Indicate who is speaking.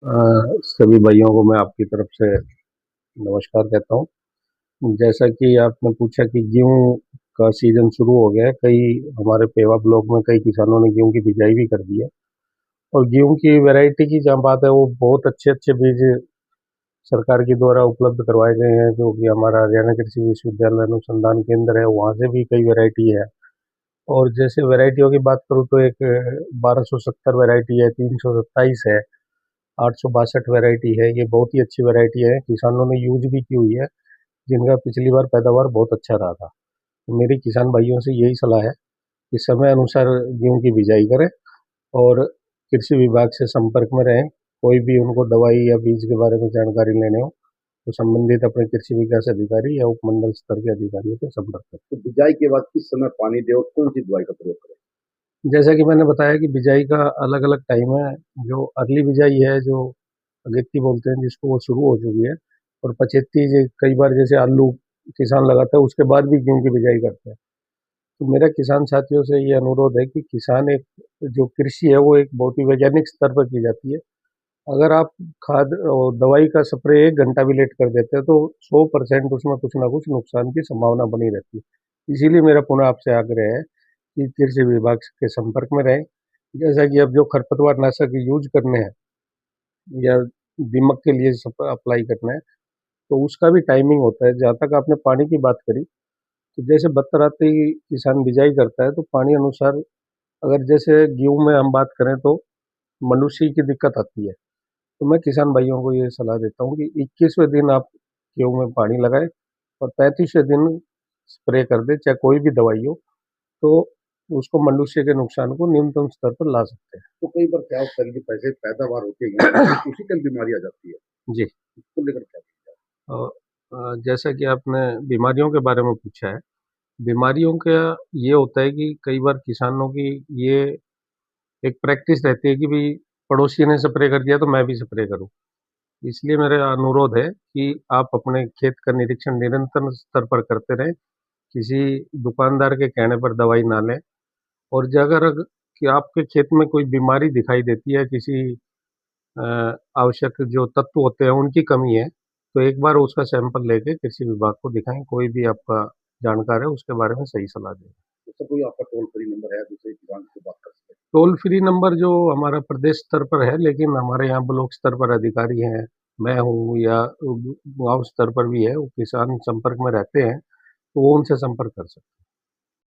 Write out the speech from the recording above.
Speaker 1: सभी भाइयों को मैं आपकी तरफ से नमस्कार कहता हूँ। जैसा कि आपने पूछा कि गेहूं का सीजन शुरू हो गया है, कई हमारे पेवा ब्लॉक में कई किसानों ने गेहूं की बिजाई भी कर दी है। और गेहूं की वैरायटी की जहाँ बात है, वो बहुत अच्छे अच्छे बीज सरकार के द्वारा उपलब्ध करवाए गए हैं, जो कि हमारा हरियाणा कृषि विश्वविद्यालय अनुसंधान केंद्र है, वहाँ से भी कई वैरायटी है। और जैसे वैरायटियों की बात करूँ तो एक 1270 वैरायटी है, 327 है, 862 वैरायटी है। ये बहुत ही अच्छी वैरायटी है, किसानों ने यूज भी की हुई है, जिनका पिछली बार पैदावार बहुत अच्छा रहा था। तो मेरी किसान भाइयों से यही सलाह है कि समय अनुसार गेहूं की बिजाई करें और कृषि विभाग से संपर्क में रहें। कोई भी उनको दवाई या बीज के बारे में जानकारी लेने हो तो संबंधित अपने कृषि विकास अधिकारी या उपमंडल स्तर के अधिकारियों से संपर्क करें।
Speaker 2: तो बिजाई के बाद किस समय पानी दे और कौन सी दवाई का प्रयोग करें?
Speaker 1: जैसा कि मैंने बताया कि बिजाई का अलग अलग टाइम है। जो अर्ली बिजाई है, जो अगेती बोलते हैं जिसको, वो शुरू हो चुकी है। और पछेती कई बार जैसे आलू किसान लगाता है, उसके बाद भी गेहूं की बिजाई करते हैं। तो मेरा किसान साथियों से ये अनुरोध है कि किसान एक जो कृषि है वो एक बहुत ही वैज्ञानिक स्तर पर की जाती है। अगर आप खाद और दवाई का स्प्रे 1 घंटा भी लेट कर देते हैं तो 100% उसमें कुछ ना कुछ नुकसान की संभावना बनी रहती है। इसीलिए मेरा पुनः आपसे आग्रह है कि कृषि विभाग के संपर्क में रहें। जैसा कि अब जो खरपतवार नाशक यूज करने हैं या दीमक के लिए अप्लाई करना है, तो उसका भी टाइमिंग होता है। जहाँ तक आपने पानी की बात करी, तो जैसे बत्तर आते ही किसान बिजाई करता है तो पानी अनुसार, अगर जैसे गेहूं में हम बात करें तो मनुष्य की दिक्कत आती है। तो मैं किसान भाइयों को ये सलाह देता हूँ कि 21वें दिन आप गेहूं में पानी लगाएं और 35वें दिन स्प्रे कर दें, चाहे कोई भी दवाई हो, तो उसको मनुष्य के नुकसान को न्यूनतम स्तर पर ला सकते
Speaker 2: तो कई बार क्या होता है कि पैसे पैदावार होती है
Speaker 1: हैं।
Speaker 2: उसी टाइम बीमारी आ जाती है,
Speaker 1: जी।
Speaker 2: इसको लेकर क्या किया जाए?
Speaker 1: जैसा कि आपने बीमारियों के बारे में पूछा है, बीमारियों का ये होता है कि कई बार किसानों की ये एक प्रैक्टिस रहती है कि भाई पड़ोसी ने स्प्रे कर दिया तो मैं भी स्प्रे करूं। इसलिए मेरा अनुरोध है कि आप अपने खेत का निरीक्षण निरंतर स्तर पर करते रहें, किसी दुकानदार के कहने पर दवाई ना लें। और अगर कि आपके खेत में कोई बीमारी दिखाई देती है, किसी आवश्यक जो तत्व होते हैं उनकी कमी है, तो एक बार उसका सैंपल लेके कृषि विभाग को दिखाएं। कोई भी आपका जानकार है उसके बारे में सही सलाह दें।
Speaker 2: उसका कोई आपका टोल फ्री नंबर है जिससे किसान से बात कर सके?
Speaker 1: टोल फ्री नंबर जो हमारा प्रदेश स्तर पर है, लेकिन हमारे यहाँ ब्लॉक स्तर पर अधिकारी हैं, मैं हूँ, या गांव स्तर पर भी है, वो किसान संपर्क में रहते हैं, तो वो उनसे संपर्क कर सकते हैं।